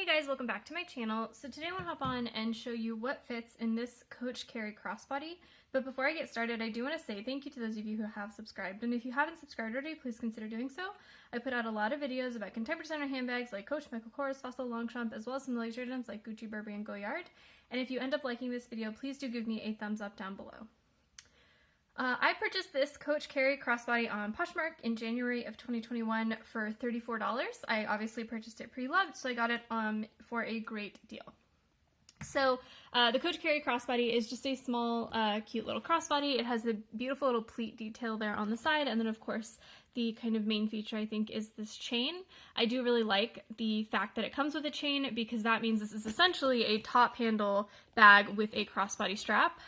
Hey guys, welcome back to my channel. So today I want to hop on and show you what fits in this Coach Carrie Crossbody. But before I get started, I do want to say thank you to those of you who have subscribed. And if you haven't subscribed already, please consider doing so. I put out a lot of videos about contemporary designer handbags like Coach, Michael Kors, Fossil, Longchamp, as well as some luxury items like Gucci, Burberry, and Goyard. And if you end up liking this video, please do give me a thumbs up down below. I purchased this Coach Carrie Crossbody on Poshmark in January of 2021 for $34. I obviously purchased it pre-loved, so I got it for a great deal. So the Coach Carrie Crossbody is just a small, cute little crossbody. It has the beautiful little pleat detail there on the side, and then of course the kind of main feature I think is this chain. I do really like the fact that it comes with a chain because that means this is essentially a top handle bag with a crossbody strap,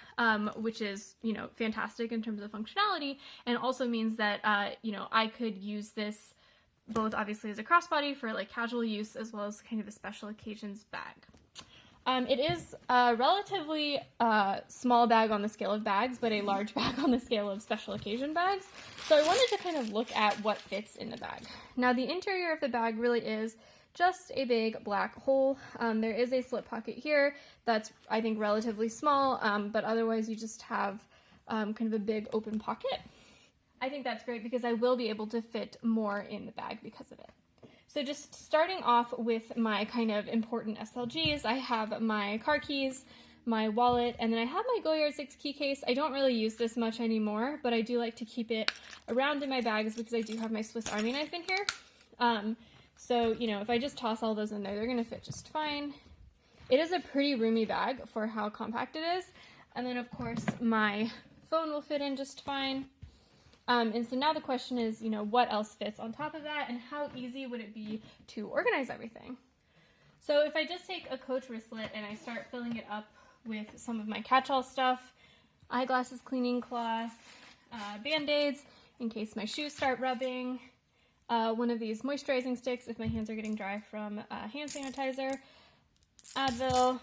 which is, you know, fantastic in terms of functionality, and also means that, you know, I could use this both obviously as a crossbody for like casual use as well as kind of a special occasions bag. It is a relatively small bag on the scale of bags, but a large bag on the scale of special occasion bags. So I wanted to kind of look at what fits in the bag. Now the interior of the bag really is just a big black hole. There is a slip pocket here that's, I think, relatively small, but otherwise you just have kind of a big open pocket. I think that's great because I will be able to fit more in the bag because of it. So just starting off with my kind of important SLGs, I have my car keys, my wallet, and then I have my Goyard 6 key case. I don't really use this much anymore, but I do like to keep it around in my bags because I do have my Swiss Army knife in here. So, you know, if I just toss all those in there, they're going to fit just fine. It is a pretty roomy bag for how compact it is. And then, of course, my phone will fit in just fine. And so now the question is, you know, what else fits on top of that and how easy would it be to organize everything? So if I just take a Coach wristlet and I start filling it up with some of my catch-all stuff, eyeglasses, cleaning cloth, Band-Aids in case my shoes start rubbing, one of these moisturizing sticks if my hands are getting dry from hand sanitizer, Advil,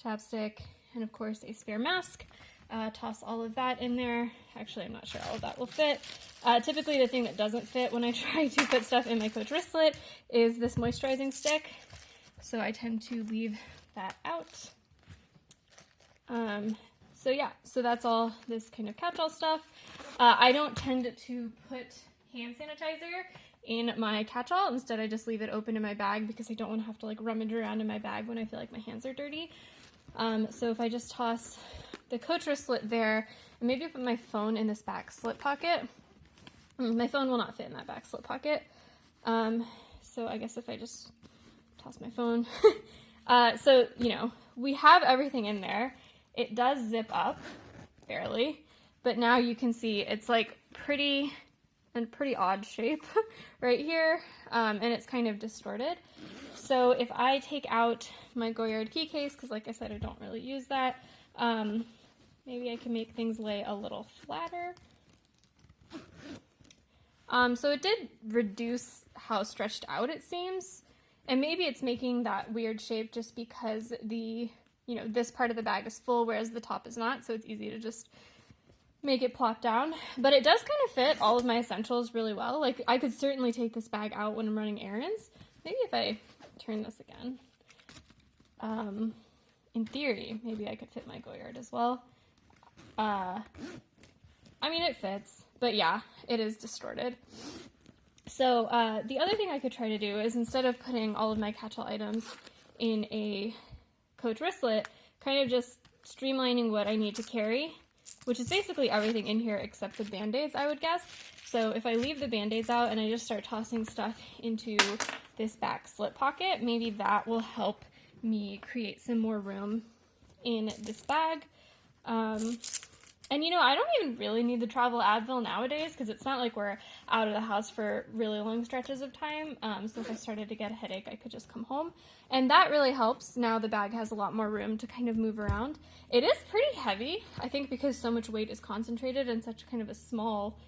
chapstick, and of course a spare mask. Toss all of that in there. Actually, I'm not sure all of that will fit. Typically the thing that doesn't fit when I try to put stuff in my Coach wristlet is this moisturizing stick. So I tend to leave that out. So yeah, so that's all this kind of catch-all stuff. I don't tend to put hand sanitizer in my catch-all. Instead, I just leave it open in my bag because I don't want to have to like rummage around in my bag when I feel like my hands are dirty. So if I just toss the Coach wristlet there, and maybe put my phone in this back slip pocket. My phone will not fit in that back slip pocket. So I guess if I just toss my phone. So, you know, we have everything in there. It does zip up, barely, but now you can see it's like pretty odd shape right here, and it's kind of distorted. So if I take out my Goyard key case, because like I said, I don't really use that, maybe I can make things lay a little flatter. So it did reduce how stretched out it seems, and maybe it's making that weird shape just because the, you know, this part of the bag is full, whereas the top is not, so it's easy to just make it plop down. But it does kind of fit all of my essentials really well. Like, I could certainly take this bag out when I'm running errands. Maybe if I turn this again. In theory, maybe I could fit my Goyard as well. I mean, it fits, but yeah, it is distorted. So the other thing I could try to do is, instead of putting all of my catch-all items in a Coach wristlet, kind of just streamlining what I need to carry, which is basically everything in here except the Band-Aids, I would guess. So if I leave the Band-Aids out and I just start tossing stuff into this back slip pocket, maybe that will help me create some more room in this bag. And you know, I don't even really need the travel Advil nowadays because it's not like we're out of the house for really long stretches of time. So if I started to get a headache, I could just come home. And that really helps. Now the bag has a lot more room to kind of move around. It is pretty heavy, I think, because so much weight is concentrated in such kind of a small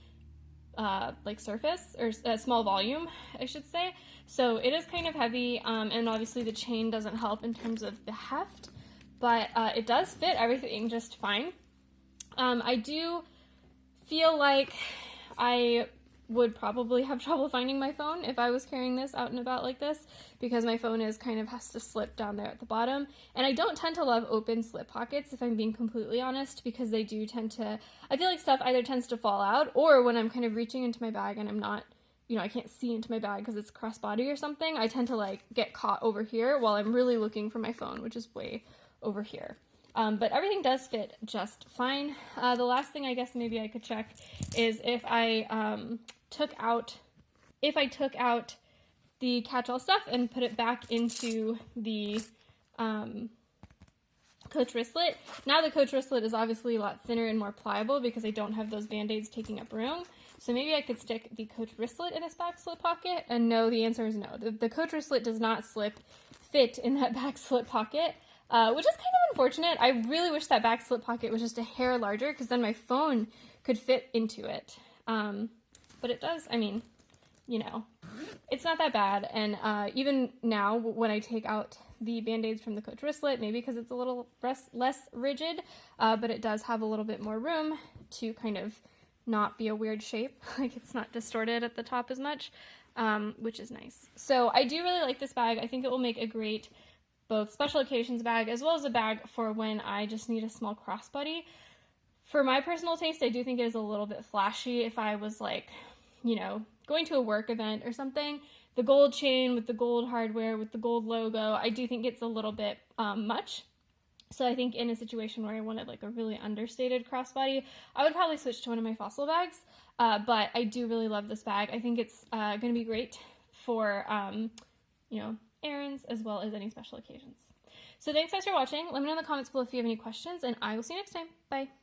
like surface, or a small volume, I should say. So it is kind of heavy, and obviously the chain doesn't help in terms of the heft, but it does fit everything just fine. I do feel like I would probably have trouble finding my phone if I was carrying this out and about like this, because my phone is kind of has to slip down there at the bottom. And I don't tend to love open slip pockets, if I'm being completely honest, because they do tend to, I feel like stuff either tends to fall out, or when I'm kind of reaching into my bag and I'm not, you know, I can't see into my bag because it's crossbody or something, I tend to like get caught over here while I'm really looking for my phone, which is way over here. But everything does fit just fine. The last thing I guess maybe I could check is if I took out the catch-all stuff and put it back into the Coach wristlet. Now the Coach wristlet is obviously a lot thinner and more pliable because I don't have those band-aids taking up room. So maybe I could stick the Coach wristlet in this back slip pocket, and no, the answer is no. The Coach wristlet does not fit in that back slip pocket, which is kind of unfortunate. I really wish that back slip pocket was just a hair larger, because then my phone could fit into it. But it does, I mean, you know, it's not that bad. And even now, when I take out the band-aids from the Coach wristlet, maybe because it's a little less rigid, but it does have a little bit more room to kind of not be a weird shape, like it's not distorted at the top as much, which is nice. So I do really like this bag. I think it will make a great both special occasions bag as well as a bag for when I just need a small crossbody. For my personal taste, I do think it is a little bit flashy if I was like, you know, going to a work event or something. The gold chain with the gold hardware with the gold logo, I do think it's a little bit much. So I think in a situation where I wanted like a really understated crossbody, I would probably switch to one of my Fossil bags. But I do really love this bag. I think it's going to be great for, you know, errands as well as any special occasions. So thanks guys for watching. Let me know in the comments below if you have any questions, and I will see you next time. Bye.